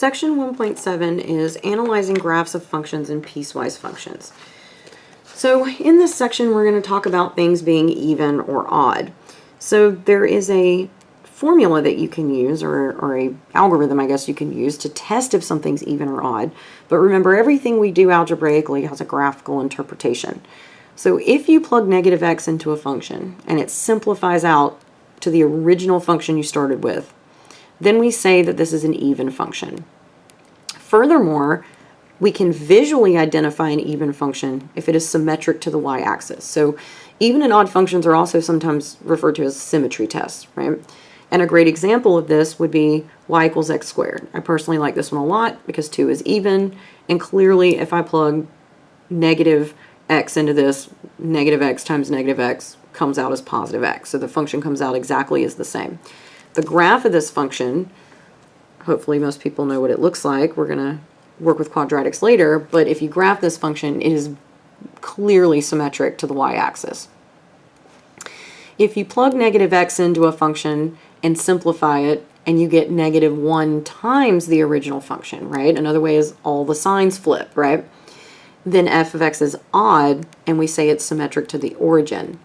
section 1.7 is analyzing graphs of functions and piecewise functions. So in this section, we're going to talk about things being even or odd. So there is a formula that you can use, or a algorithm, I guess you can use, to test if something's even or odd. But remember, everything we do algebraically has a graphical interpretation. So if you plug negative x into a function and it simplifies out to the original function you started with, then we say that this is an even function. Furthermore, we can visually identify an even function if it is symmetric to the y-axis. So even and odd functions are also sometimes referred to as symmetry tests, right? And a great example of this would be y equals x squared. I personally like this one a lot because 2 is even, and clearly if I plug negative x into this, negative x times negative x comes out as positive x. So the function comes out exactly as the same. The graph of this function, hopefully most people know what it looks like. We're going to work with quadratics later, but if you graph this function, it is clearly symmetric to the y-axis. If you plug negative x into a function and simplify it, and you get negative 1 times the original function, right? Another way is all the signs flip, right? Then f of x is odd, and we say it's symmetric to the origin.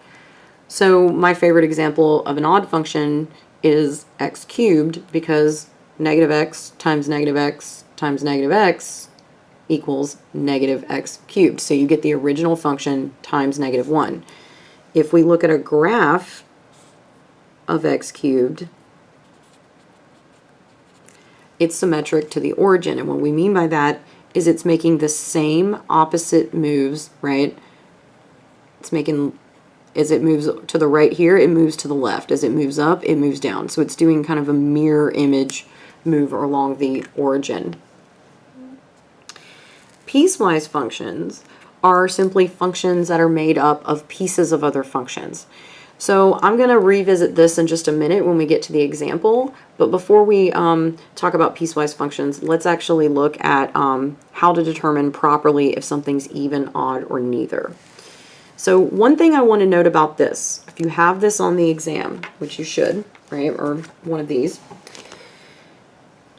So my favorite example of an odd function is x cubed, because negative x times negative x times negative x equals negative x cubed. So you get the original function times negative 1. If we look at a graph of x cubed, it's symmetric to the origin. And what we mean by that is it's making the same opposite moves, right? It's making, as it moves to the right here, it moves to the left. As it moves up, it moves down. So it's doing kind of a mirror image move along the origin. Piecewise functions are simply functions that are made up of pieces of other functions. So I'm going to revisit this in just a minute when we get to the example, but before we talk about piecewise functions, let's actually look at how to determine properly if something's even, odd, or neither. So one thing I want to note about this, if you have this on the exam, which you should, right, or one of these,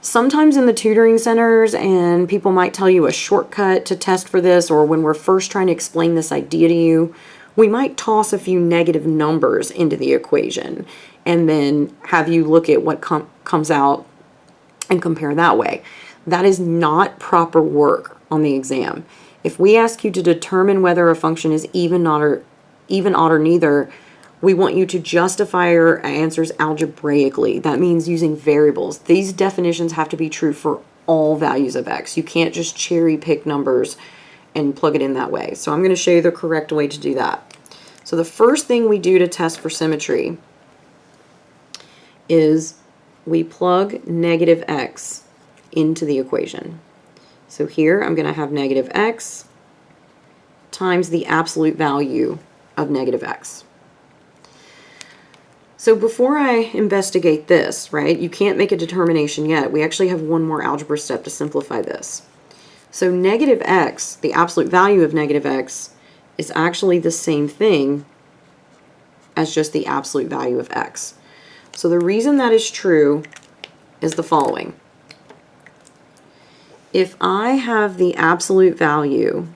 sometimes in the tutoring centers, and people might tell you a shortcut to test for this, or when we're first trying to explain this idea to you, we might toss a few negative numbers into the equation and then have you look at what comes out and compare that way. That is not proper work on the exam. If we ask you to determine whether a function is even, odd, or neither, we want you to justify your answers algebraically. That means using variables. These definitions have to be true for all values of x. You can't just cherry pick numbers and plug it in that way. So I'm going to show you the correct way to do that. So the first thing we do to test for symmetry is we plug negative x into the equation. So here I'm going to have negative x times the absolute value of negative x. So before I investigate this, right, you can't make a determination yet. We actually have one more algebra step to simplify this. So negative x, the absolute value of negative x, is actually the same thing as just the absolute value of x. So the reason that is true is the following. If I have the absolute value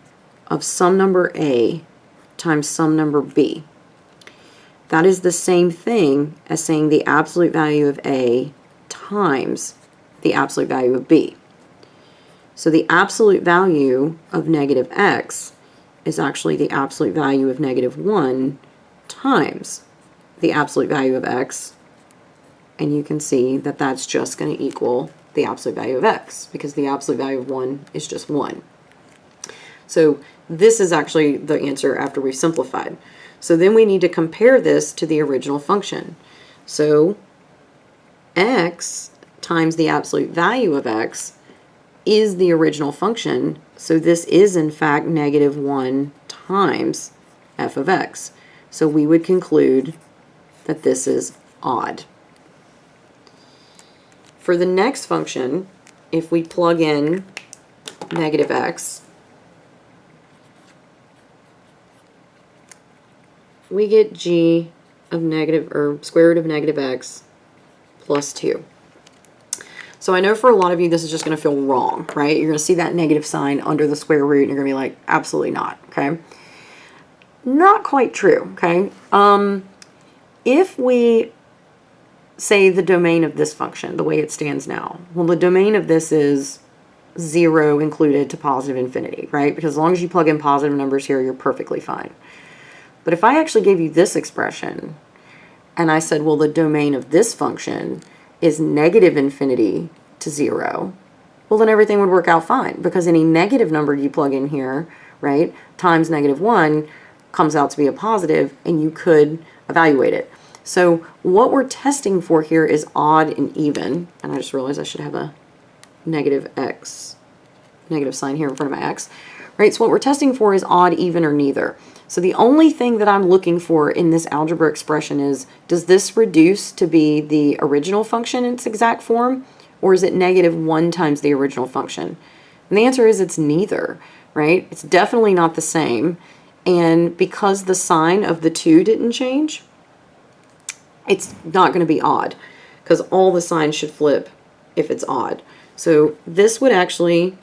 of some number a times some number b, that is the same thing as saying the absolute value of a times the absolute value of b. So the absolute value of negative x is actually the absolute value of negative 1 times the absolute value of x, and you can see that that's just going to equal the absolute value of x, because the absolute value of 1 is just 1. So this is actually the answer after we've simplified. So then we need to compare this to the original function. So x times the absolute value of x is the original function, so this is in fact negative 1 times f of x. So we would conclude that this is odd. For the next function, if we plug in negative x, we get g of negative, or square root of negative x plus 2. So I know for a lot of you, this is just going to feel wrong, right? You're going to see that negative sign under the square root, and you're going to be like, absolutely not, okay? Not quite true, okay? If we say the domain of this function, the way it stands now, well, the domain of this is 0 included to positive infinity, right? Because as long as you plug in positive numbers here, you're perfectly fine. But if I actually gave you this expression, and I said, well, the domain of this function is negative infinity to 0, well, then everything would work out fine, because any negative number you plug in here, right, times -1 comes out to be a positive, and you could evaluate it. So what we're testing for here is odd and even, and I just realized I should have a negative sign here in front of my x, right? So what we're testing for is odd, even, or neither. So the only thing that I'm looking for in this algebra expression is, does this reduce to be the original function in its exact form, or is it -1 times the original function? And the answer is it's neither, right? It's definitely not the same. And because the sign of the 2 didn't change, it's not going to be odd, because all the signs should flip if it's odd. So this would actually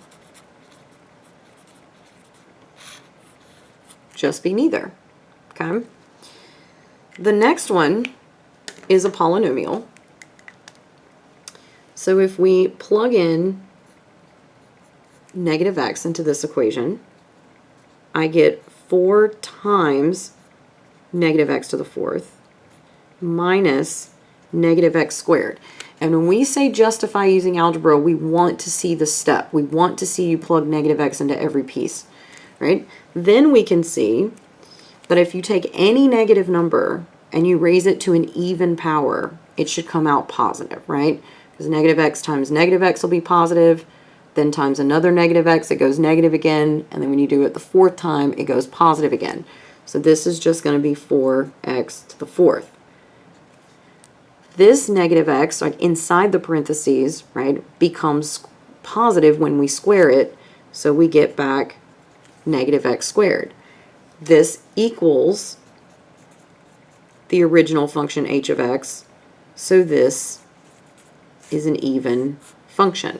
just be neither, okay? The next one is a polynomial. So if we plug in -x into this equation, I get 4 times -x to the 4th minus -x squared. And when we say justify using algebra, we want to see the step. We want to see you plug -x into every piece, right? Then we can see that if you take any negative number and you raise it to an even power, it should come out positive, right? Because -x times -x will be positive, then times another -x, it goes negative again, and then when you do it the 4th time, it goes positive again. So this is just going to be 4x to the 4th. This -x, like inside the parentheses, right, becomes positive when we square it, so we get back -x squared. This equals the original function h of x, so this is an even function.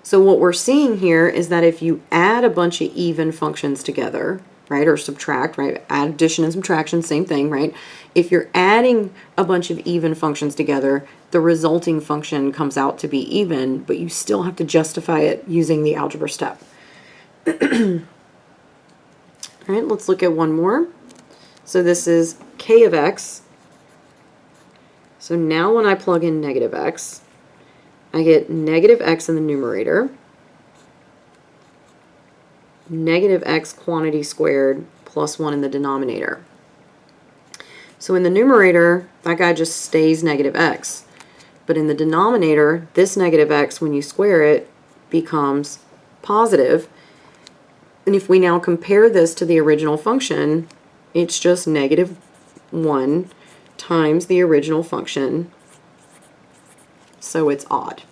So what we're seeing here is that if you add a bunch of even functions together, right, or subtract, right, add addition and subtraction, same thing, right? If you're adding a bunch of even functions together, the resulting function comes out to be even, but you still have to justify it using the algebra step. All right, let's look at one more. So this is k of x. So now when I plug in -x, I get -x in the numerator, -x quantity squared plus 1 in the denominator. So in the numerator, that guy just stays -x. But in the denominator, this -x, when you square it, becomes positive. And if we now compare this to the original function, it's just -1 times the original function, so it's odd.